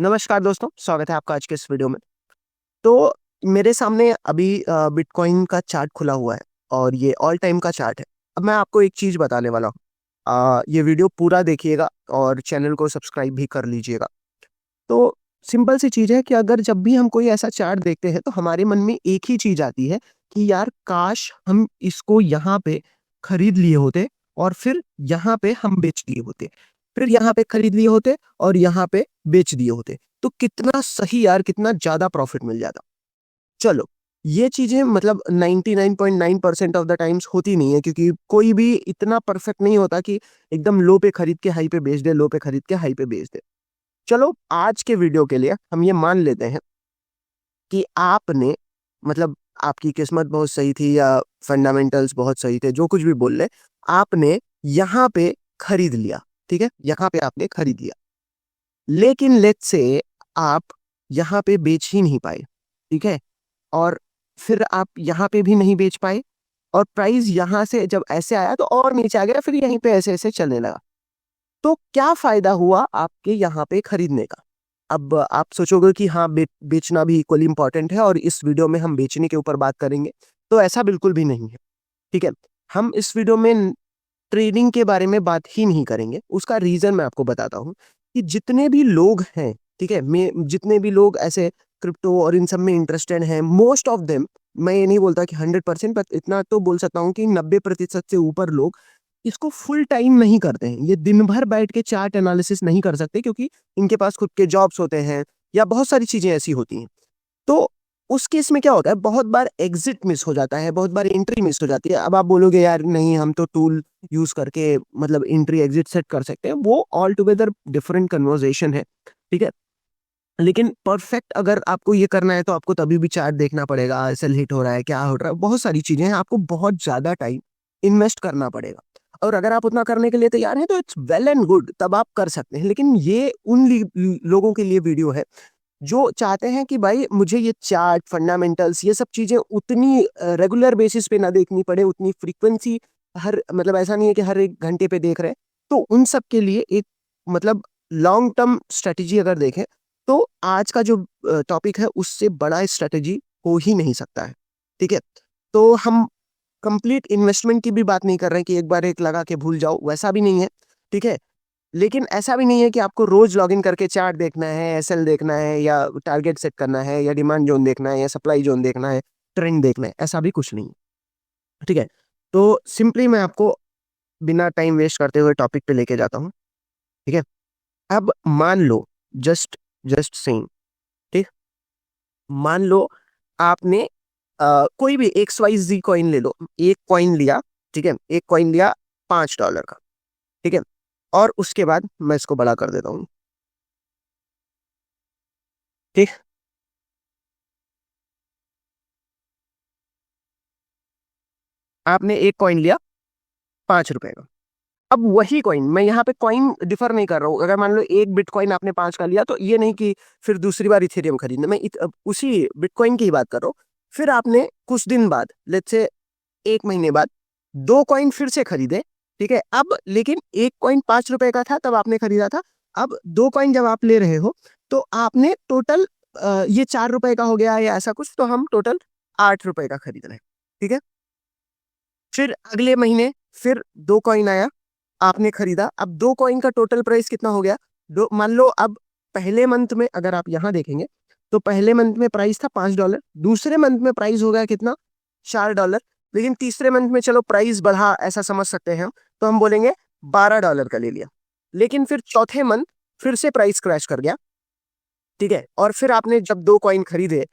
नमस्कार दोस्तों, स्वागत है आपका आज के इस वीडियो में। तो मेरे सामने अभी बिटकॉइन का चार्ट खुला हुआ है और ये ऑल टाइम का चार्ट है। अब मैं आपको एक चीज़ बताने वाला हूँ। ये वीडियो पूरा देखिएगा और चैनल को सब्सक्राइब भी कर लीजिएगा। तो सिंपल सी चीज़ है कि अगर जब भी हम कोई ऐसा चार्ट देखते हैं तो हमारे मन में एक ही चीज़ आती है कि यार काश हम इसको यहाँ पे खरीद लिए होते और फिर यहाँ पे हम बेच दिए होते। फिर यहाँ पे खरीद लिए होते और यहाँ पे बेच दिए होते। तो कितना सही यार, कितना ज़्यादा प्रॉफिट मिल जाता। चलो, ये चीज़ें मतलब 99.9% ऑफ द टाइम्स होती नहीं है, क्योंकि कोई भी इतना परफेक्ट नहीं होता कि एकदम लो पे खरीद के हाई पे बेच दे, लो पे खरीद के हाई पे बेच दे। चलो, आज के वीडियो के लिए हम ये मान लेते हैं कि आपने मतलब आपकी किस्मत बहुत सही थी या फंडामेंटल्स बहुत सही थे, जो कुछ भी बोल ले, आपने यहाँ पे खरीद लिया। ठीक है, यहाँ पे आपने खरीद लिया, लेकिन लेट्स से आप यहाँ पे बेच ही नहीं पाए। ठीक है, और फिर आप यहाँ पे भी नहीं बेच पाए और प्राइस यहाँ से जब ऐसे आया तो और नीचे आ गया, फिर यहीं पे ऐसे ऐसे चलने लगा। तो क्या फायदा हुआ आपके यहाँ पे खरीदने का? अब आप सोचोगे कि हाँ, बेचना भी इक्वली इंपॉर्टेंट है और इस वीडियो में हम बेचने के ऊपर बात करेंगे। तो ऐसा बिल्कुल भी नहीं है। ठीक है, हम इस वीडियो में ट्रेडिंग के बारे में बात ही नहीं करेंगे। उसका रीजन मैं आपको बताता हूँ कि जितने भी लोग हैं, ठीक है, मैं जितने भी लोग ऐसे क्रिप्टो और इन सब में इंटरेस्टेड हैं, मोस्ट ऑफ देम, मैं ये नहीं बोलता कि 100%, पर इतना तो बोल सकता हूँ कि 90% से ऊपर लोग इसको फुल टाइम नहीं करते हैं। ये दिन भर बैठ के चार्ट एनालिसिस नहीं कर सकते, क्योंकि इनके पास खुद के जॉब्स होते हैं या बहुत सारी चीजें ऐसी होती हैं। तो उस केस में क्या होता है, बहुत बार एग्जिट मिस हो जाता है, बहुत बार एंट्री मिस हो जाती है। अब आप बोलोगे यार नहीं, हम तो टूल यूज करके मतलब एंट्री एग्जिट सेट कर सकते हैं, वो ऑल टुगेदर डिफरेंट कन्वर्सेशन है। ठीक है, लेकिन परफेक्ट अगर आपको ये करना है तो आपको तभी भी चार्ट देखना पड़ेगा, सेल हिट हो रहा है, क्या हो रहा है, बहुत सारी चीजें हैं, आपको बहुत ज्यादा टाइम इन्वेस्ट करना पड़ेगा। और अगर आप उतना करने के लिए तैयार हैं तो इट्स वेल एंड गुड, तब आप कर सकते हैं। लेकिन ये उन लोगों के लिए वीडियो है जो चाहते हैं कि भाई मुझे ये चार्ट फंडामेंटल्स ये सब चीजें उतनी रेगुलर बेसिस पे ना देखनी पड़े, उतनी फ्रीक्वेंसी हर मतलब ऐसा नहीं है कि हर एक घंटे पे देख रहे हैं। तो उन सब के लिए एक मतलब लॉन्ग टर्म स्ट्रेटेजी अगर देखें तो आज का जो टॉपिक है उससे बड़ा स्ट्रेटेजी हो ही नहीं सकता है। ठीक है, तो हम कंप्लीट इन्वेस्टमेंट की भी बात नहीं कर रहे हैं कि एक बार एक लगा के भूल जाओ, वैसा भी नहीं है। ठीक है, लेकिन ऐसा भी नहीं है कि आपको रोज लॉगिन करके चार्ट देखना है, एसएल देखना है या टारगेट सेट करना है या डिमांड जोन देखना है या सप्लाई जोन देखना है, ट्रेंड देखना है, ऐसा भी कुछ नहीं है। ठीक है, तो सिंपली मैं आपको बिना टाइम वेस्ट करते हुए टॉपिक पे लेके जाता हूँ। ठीक है, अब मान लो, जस्ट जस्ट सेइंग, ठीक, मान लो आपने कोई भी XYZ कॉइन ले लो, एक कॉइन लिया। ठीक है, एक कॉइन लिया $5 का। ठीक है, और उसके बाद मैं इसको बड़ा कर देता हूँ। ठीक, आपने एक कॉइन लिया ₹5 का। अब वही कॉइन, मैं यहाँ पे कॉइन डिफर नहीं कर रहा हूँ। अगर मान लो एक बिटकॉइन आपने 5 का लिया तो ये नहीं कि फिर दूसरी बार इथेरियम खरीदना, मैं अब उसी बिटकॉइन की ही बात कर रहा हूँ। फिर आपने कुछ दिन बाद, लेट्स से एक महीने बाद, दो कॉइन फिर से खरीदे। ठीक है, अब लेकिन एक कॉइन ₹5 का था तब आपने खरीदा था। अब दो कॉइन जब आप ले रहे हो तो आपने टोटल ये ₹4 का हो गया या ऐसा कुछ, तो हम टोटल ₹8 का खरीद रहे हैं। ठीक है, फिर अगले महीने फिर दो कॉइन आया, आपने खरीदा। अब दो कॉइन का टोटल प्राइस कितना हो गया? दो, मान लो अब पहले मंथ में अगर आप यहां देखेंगे तो पहले मंथ में प्राइस था $5, दूसरे मंथ में प्राइस हो गया कितना? $4। लेकिन तीसरे मंथ में चलो प्राइस बढ़ा, ऐसा समझ सकते हैं हम, तो हम बोलेंगे $12 का ले लिया। लेकिन फिर चौथे मंथ फिर से प्राइस क्रैश कर गया। ठीक है, और फिर आपने जब दो कॉइन खरीदे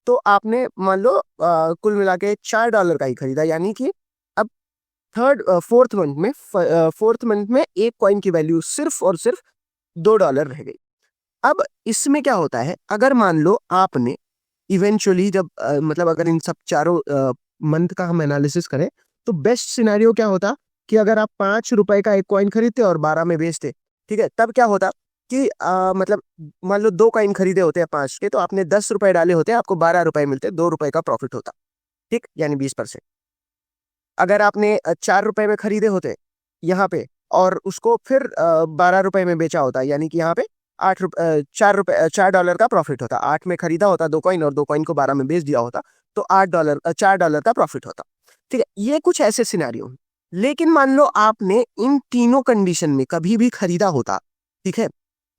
तो आपने मान लो कुल मिला के $4 का ही खरीदा, यानी कि अब फोर्थ मंथ में एक कॉइन की वैल्यू सिर्फ और सिर्फ $2 रह गई। अब इसमें क्या होता है, अगर मान लो आपने इवेंचुअली जब मतलब अगर इन सब चारों मंथ का हम एनालिसिस करें तो बेस्ट सिनेरियो क्या होता कि अगर आप ₹5 का एक कॉइन खरीदते और 12 में बेचते। ठीक है, तब क्या होता कि मतलब मान लो दो कॉइन खरीदे होते हैं 5 के, तो आपने ₹10 डाले होते, आपको ₹12 मिलते, ₹2 का प्रॉफिट होता। ठीक, यानी 20%। अगर आपने ₹4 में खरीदे होते यहाँ पे और उसको फिर ₹12 में बेचा होता, यानी कि यहाँ पे $4 का प्रॉफिट होता। 8 में खरीदा होता 2 कॉइन और 2 कॉइन को 12 में बेच दिया होता, तो $4 का प्रॉफिट होता। ठीक है, ये कुछ ऐसे सिनेरियो। लेकिन मान लो आपने इन तीनों कंडीशन में कभी भी खरीदा होता, ठीक है,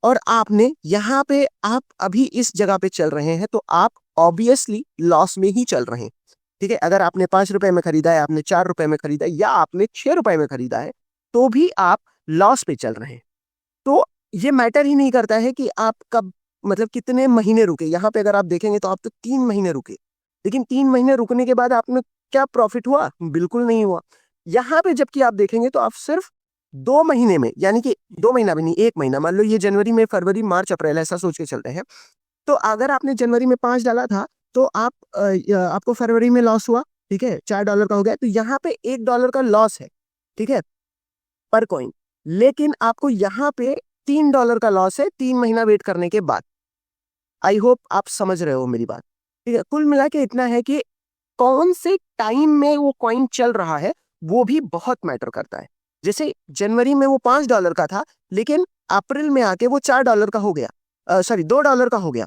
और आपने यहाँ पे आप अभी इस जगह पे चल रहे हैं, तो आप ऑब्वियसली लॉस में ही चल रहे हैं। ठीक है, अगर आपने ₹5 में खरीदा है, आपने ₹4 में खरीदा है, या आपने ₹6 में खरीदा है, तो भी आप लॉस पे चल रहे हैं। तो ये मैटर ही नहीं करता है कि आप कब, मतलब कितने महीने रुके। यहाँ पे अगर आप देखेंगे तो आप तो 3 महीने रुके, लेकिन 3 महीने रुकने के बाद आपने क्या प्रॉफिट हुआ? बिल्कुल नहीं हुआ। यहाँ पे जबकि आप देखेंगे तो आप सिर्फ 2 महीने में, यानी कि 2 महीना भी नहीं, 1 महीना, मान लो ये जनवरी में, फरवरी, मार्च, अप्रैल, ऐसा सोच के चलते हैं। तो अगर आपने जनवरी में 5 डाला था, तो आपको फरवरी में लॉस हुआ, ठीक है, $4 का हो गया, तो यहाँ पे $1 का लॉस है, ठीक है, पर कॉइन। लेकिन आपको यहाँ पे $3 का लॉस है 3 महीना वेट करने के बाद। आई होप आप समझ रहे हो मेरी बात। ठीक है, कुल मिला के इतना है कि कौन से टाइम में वो कॉइन चल रहा है वो भी बहुत मैटर करता है। जैसे जनवरी में वो $5 का था, लेकिन अप्रैल में आके वो $4 का हो गया, सॉरी $2 का हो गया।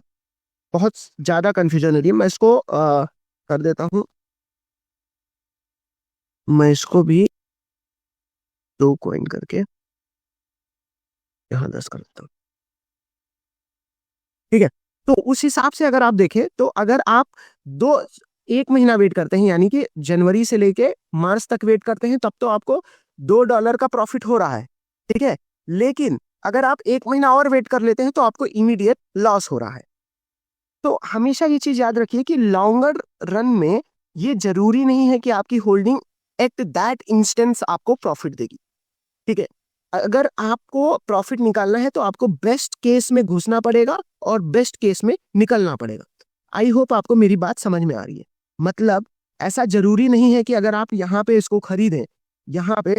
बहुत ज्यादा कंफ्यूजन हो रही है, मैं इसको कर देता हूं, मैं इसको भी 2 कॉइन करके यहाँ 10 कर देता हूँ। ठीक है, तो उस हिसाब से अगर आप देखें, तो अगर आप 1 महीना वेट करते हैं, यानी कि जनवरी से लेके मार्च तक वेट करते हैं, तब तो आपको $2 का प्रॉफिट हो रहा है। ठीक है, लेकिन अगर आप 1 महीना और वेट कर लेते हैं तो आपको इमीडिएट लॉस हो रहा है। तो हमेशा ये चीज याद रखिए कि लॉन्गर रन में ये जरूरी नहीं है कि आपकी होल्डिंग एट दैट इंस्टेंस आपको प्रॉफिट देगी। ठीक है, अगर आपको प्रॉफिट निकालना है तो आपको बेस्ट केस में घुसना पड़ेगा और बेस्ट केस में निकलना पड़ेगा। आई होप आपको मेरी बात समझ में आ रही है। मतलब ऐसा जरूरी नहीं है कि अगर आप यहाँ पे इसको खरीदें, यहाँ पे,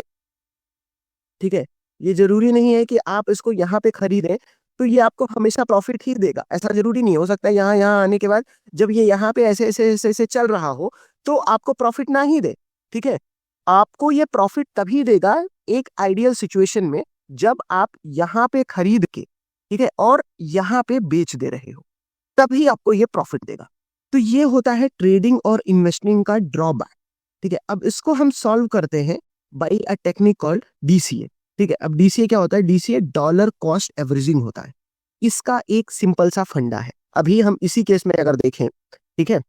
ठीक है, ये जरूरी नहीं है कि आप इसको यहाँ पे खरीदें तो ये आपको हमेशा प्रॉफिट ही देगा। ऐसा जरूरी नहीं हो सकता है यहाँ यहाँ आने के बाद जब ये यहाँ पे ऐसे ऐसे ऐसे ऐसे चल रहा हो तो आपको प्रॉफिट ना ही दे। ठीक है, आपको ये प्रॉफिट तभी देगा एक आइडियल सिचुएशन में, जब आप यहाँ पे खरीद के, ठीक है, और यहाँ पे बेच दे रहे हो, तभी आपको ये प्रॉफिट देगा। तो ये होता है ट्रेडिंग और इन्वेस्टिंग का ड्रॉबैक। ठीक है, अब इसको हम सॉल्व करते हैं by a technique called DCA. ठीक है, अब डीसीए क्या होता है? डीसीए डॉलर कॉस्ट एवरेजिंग होता है। इसका एक सिंपल सा फंडा है। अभी हम इसी केस में अगर देखें, ठीक है,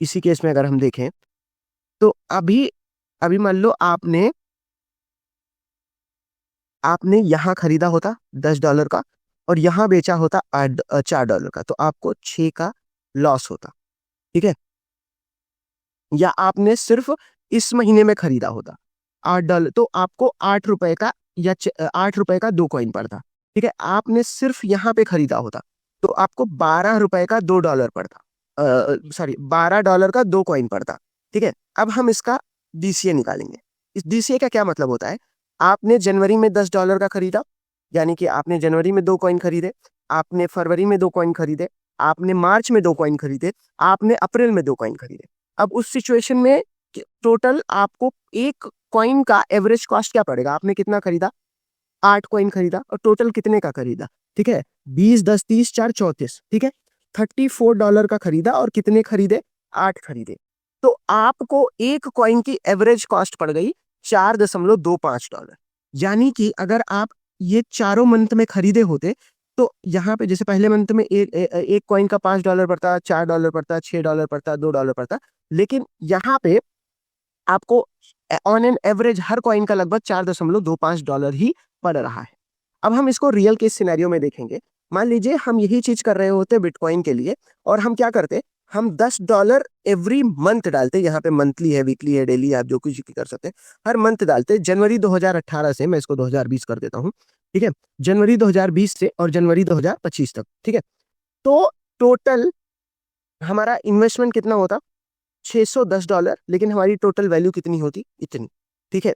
इसी केस में अगर हम देखें तो अभी अभी मान लो आपने यहां खरीदा होता $10 का और यहां बेचा होता $4 का, तो आपको 6 का लॉस होता। ठीक है, या आपने सिर्फ इस महीने में खरीदा होता $8, तो आपको ₹8 का या $8 का 2 कॉइन पड़ता। ठीक है, आपने सिर्फ यहाँ पे खरीदा होता तो आपको $12 का $2 पड़ता, सॉरी $12 का 2 कॉइन पड़ता। ठीक है, अब हम इसका डीसीए निकालेंगे। इस डीसीए का क्या मतलब होता है? आपने जनवरी में $10 का खरीदा, यानी कि आपने जनवरी में 2 कॉइन खरीदे, आपने फरवरी में 2 कॉइन खरीदे, आपने मार्च में 2 कॉइन खरीदे, आपने अप्रैल में 2 कॉइन खरीदे। अब उस सिचुएशन में टोटल आपको एक कॉइन का एवरेज कॉस्ट क्या पड़ेगा? आपने कितना खरीदा? 8 कॉइन खरीदा, और टोटल कितने का खरीदा? ठीक है, 20, 10, 30, 4, 34। ठीक है, $34 का खरीदा और कितने खरीदे? 8 खरीदे। तो आपको एक कॉइन की एवरेज कॉस्ट पड़ गई $4.25। यानी कि अगर आप ये चारों मंथ में खरीदे होते तो यहाँ पे जैसे पहले मंथ में एक कॉइन का $5 पड़ता, $4 पड़ता, $6 पड़ता, $2 पड़ता, लेकिन यहाँ पे आपको on an average her coin का लगभग $4.25 ही पड़ रहा है। अब हम इसको रियल केस सिनेरियो में देखेंगे। मान लीजिए हम यही चीज कर रहे होते बिटकॉइन के लिए, और हम क्या करते, हम $10 एवरी मंथ डालते। यहाँ पे मंथली है, वीकली है, डेली है, आप जो कुछ भी कर सकते हैं, हर मंथ डालते। जनवरी 2018 से, मैं इसको 2020 कर देता हूँ। ठीक है, जनवरी 2020 से और जनवरी 2025 तक। ठीक है, तो टोटल हमारा इन्वेस्टमेंट कितना होता? $610, लेकिन हमारी टोटल वैल्यू कितनी होती? इतनी। ठीक है,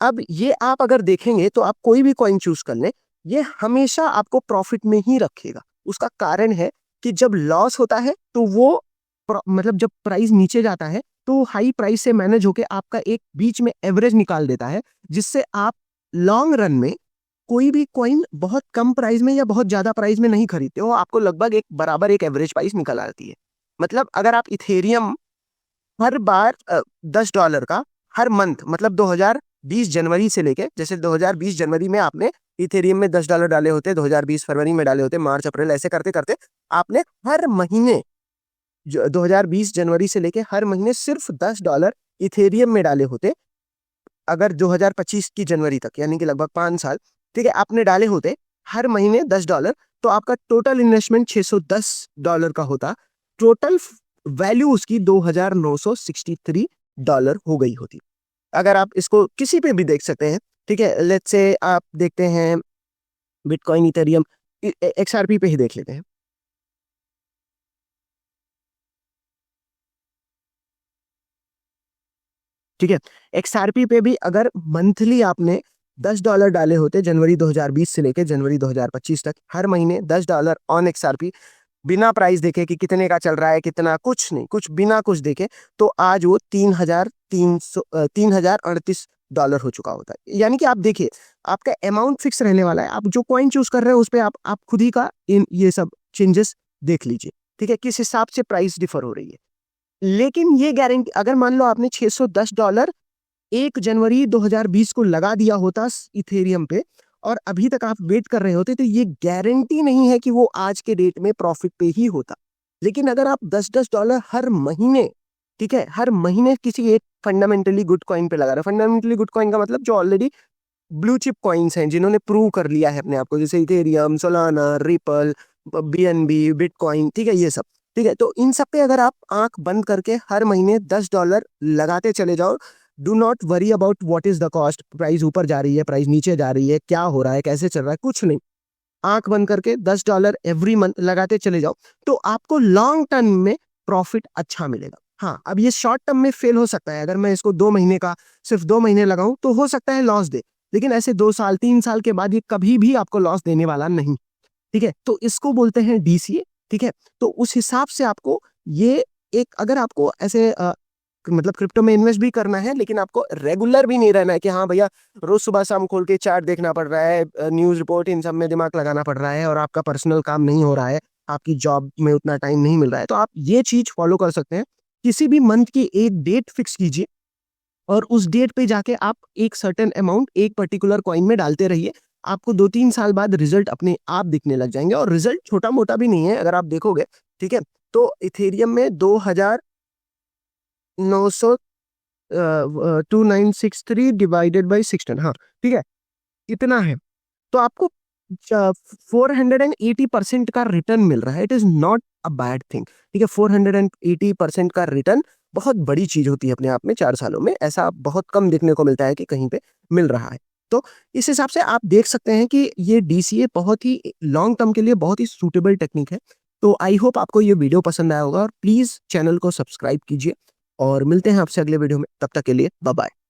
अब ये आप अगर देखेंगे तो आप कोई भी कॉइन चूज कर लें, ये हमेशा आपको प्रॉफिट में ही रखेगा। उसका कारण है कि जब लॉस होता है तो वो मतलब जब प्राइस नीचे जाता है तो हाई प्राइस से मैनेज होके आपका एक बीच में एवरेज निकाल देता है, जिससे आप लॉन्ग रन में कोई भी कॉइन बहुत कम प्राइस में या बहुत ज्यादा प्राइस में नहीं खरीदते हो, आपको लगभग एक बराबर एक एवरेज प्राइस निकल आती है। मतलब अगर आप इथेरियम हर बार $10 का हर मंथ, मतलब 2020 जनवरी से लेके, जैसे 2020 जनवरी में आपने इथेरियम में $10 डाले होते, 2020 फरवरी में डाले होते, मार्च अप्रैल ऐसे करते करते आपने हर महीने 2020 जनवरी से लेके हर महीने सिर्फ $10 इथेरियम में डाले होते, अगर 2025 की जनवरी तक, यानी कि लगभग 5 साल, ठीक है, आपने डाले होते हर महीने $10, तो आपका टोटल इन्वेस्टमेंट $610 का होता। टोटल वैल्यू उसकी $2,963 हो गई होती। अगर आप इसको किसी पे भी देख सकते हैं, ठीक है, लेट्स से आप देखते हैं बिटकॉइन, इथेरियम, XRP पे ही देख लेते हैं। ठीक है, XRP पे भी अगर मंथली आपने $10 डाले होते जनवरी 2020 से लेके जनवरी 2025 तक, हर महीने $10 ऑन XRP, बिना प्राइस देखे कि कितने का चल रहा है, कितना, कुछ नहीं, कुछ बिना कुछ देखे, तो आज वो $3,038 हो चुका होता है। यानी कि आप देखिए, आपका अमाउंट फिक्स रहने वाला है, आप जो कॉइन चूज कर रहे हो उस पर आप खुद ही का ये सब चेंजेस देख लीजिए, ठीक है, किस हिसाब से प्राइस डिफर हो रही है। लेकिन ये गारंटी, अगर मान लो आपने $610 1 जनवरी 2020 को लगा दिया होता इथेरियम पे, और अभी तक आप वेट कर रहे होते, तो ये गारंटी नहीं है कि वो आज के डेट में प्रॉफिट पे ही होता। लेकिन अगर आप $10 हर महीने, ठीक है, हर महीने किसी एक फंडामेंटली गुड कॉइन पे लगा रहे हो, फंडामेंटली गुड कॉइन का मतलब जो ऑलरेडी ब्लू चिप कॉइन्स हैं, जिन्होंने प्रूव कर लिया है अपने आप को, जैसे Ethereum, Solana, ripple, BNB, bitcoin, ठीक है, ये सब, ठीक है, तो इन सब पे अगर आप आंख बंद करके हर महीने $10 लगाते चले जाओ, do not worry about what is the cost, price ऊपर जा रही है, प्राइस नीचे जा रही है, क्या हो रहा है, कैसे चल रहा है, कुछ नहीं, आंख बंद करके $10 एवरी मंथ लगाते चले जाओ, तो आपको लॉन्ग टर्म में प्रॉफिट अच्छा मिलेगा। हाँ, अब ये शॉर्ट टर्म में फेल हो सकता है, अगर मैं इसको 2 महीने का सिर्फ 2 महीने लगाऊं तो हो सकता है लॉस दे, लेकिन ऐसे 2 साल 3 साल के बाद ये कभी भी आपको लॉस देने वाला नहीं, ठीक है, तो इसको बोलते हैं DCA, ठीक है। तो उस हिसाब से आपको ये एक, अगर आपको ऐसे मतलब क्रिप्टो में इन्वेस्ट भी करना है, लेकिन आपको रेगुलर भी नहीं रहना है कि हाँ भैया रोज सुबह शाम खोल के चार्ट देखना पड़ रहा है, न्यूज रिपोर्ट, इन सब में दिमाग लगाना पड़ रहा है, और आपका पर्सनल काम नहीं हो रहा है, आपकी जॉब में उतना टाइम नहीं मिल रहा है, तो आप ये चीज फॉलो कर सकते हैं। किसी भी मंथ की एक डेट फिक्स कीजिए, और उस डेट पे जाके आप एक सर्टेन अमाउंट एक पर्टिकुलर कॉइन में डालते रहिए। आपको 2-3 साल बाद रिजल्ट अपने आप दिखने लग जाएंगे, और रिजल्ट छोटा मोटा भी नहीं है, अगर आप देखोगे, ठीक है, तो इथेरियम में 2,900 2963 डिवाइडेड बाई 16, हाँ ठीक है, इतना है, तो आपको 480% का रिटर्न मिल रहा है। It is not a bad thing, ठीक है, 480% का रिटर्न बहुत बड़ी चीज होती है अपने आप में। 4 सालों में ऐसा बहुत कम देखने को मिलता है कि कहीं पे मिल रहा है। तो इस हिसाब से आप देख सकते हैं कि ये DCA बहुत ही लॉन्ग टर्म के लिए बहुत ही सूटेबल टेक्निक है। तो आई होप आपको ये वीडियो पसंद आया होगा, और प्लीज चैनल को सब्सक्राइब कीजिए, और मिलते हैं आपसे अगले वीडियो में। तब तक के लिए बाय बाय।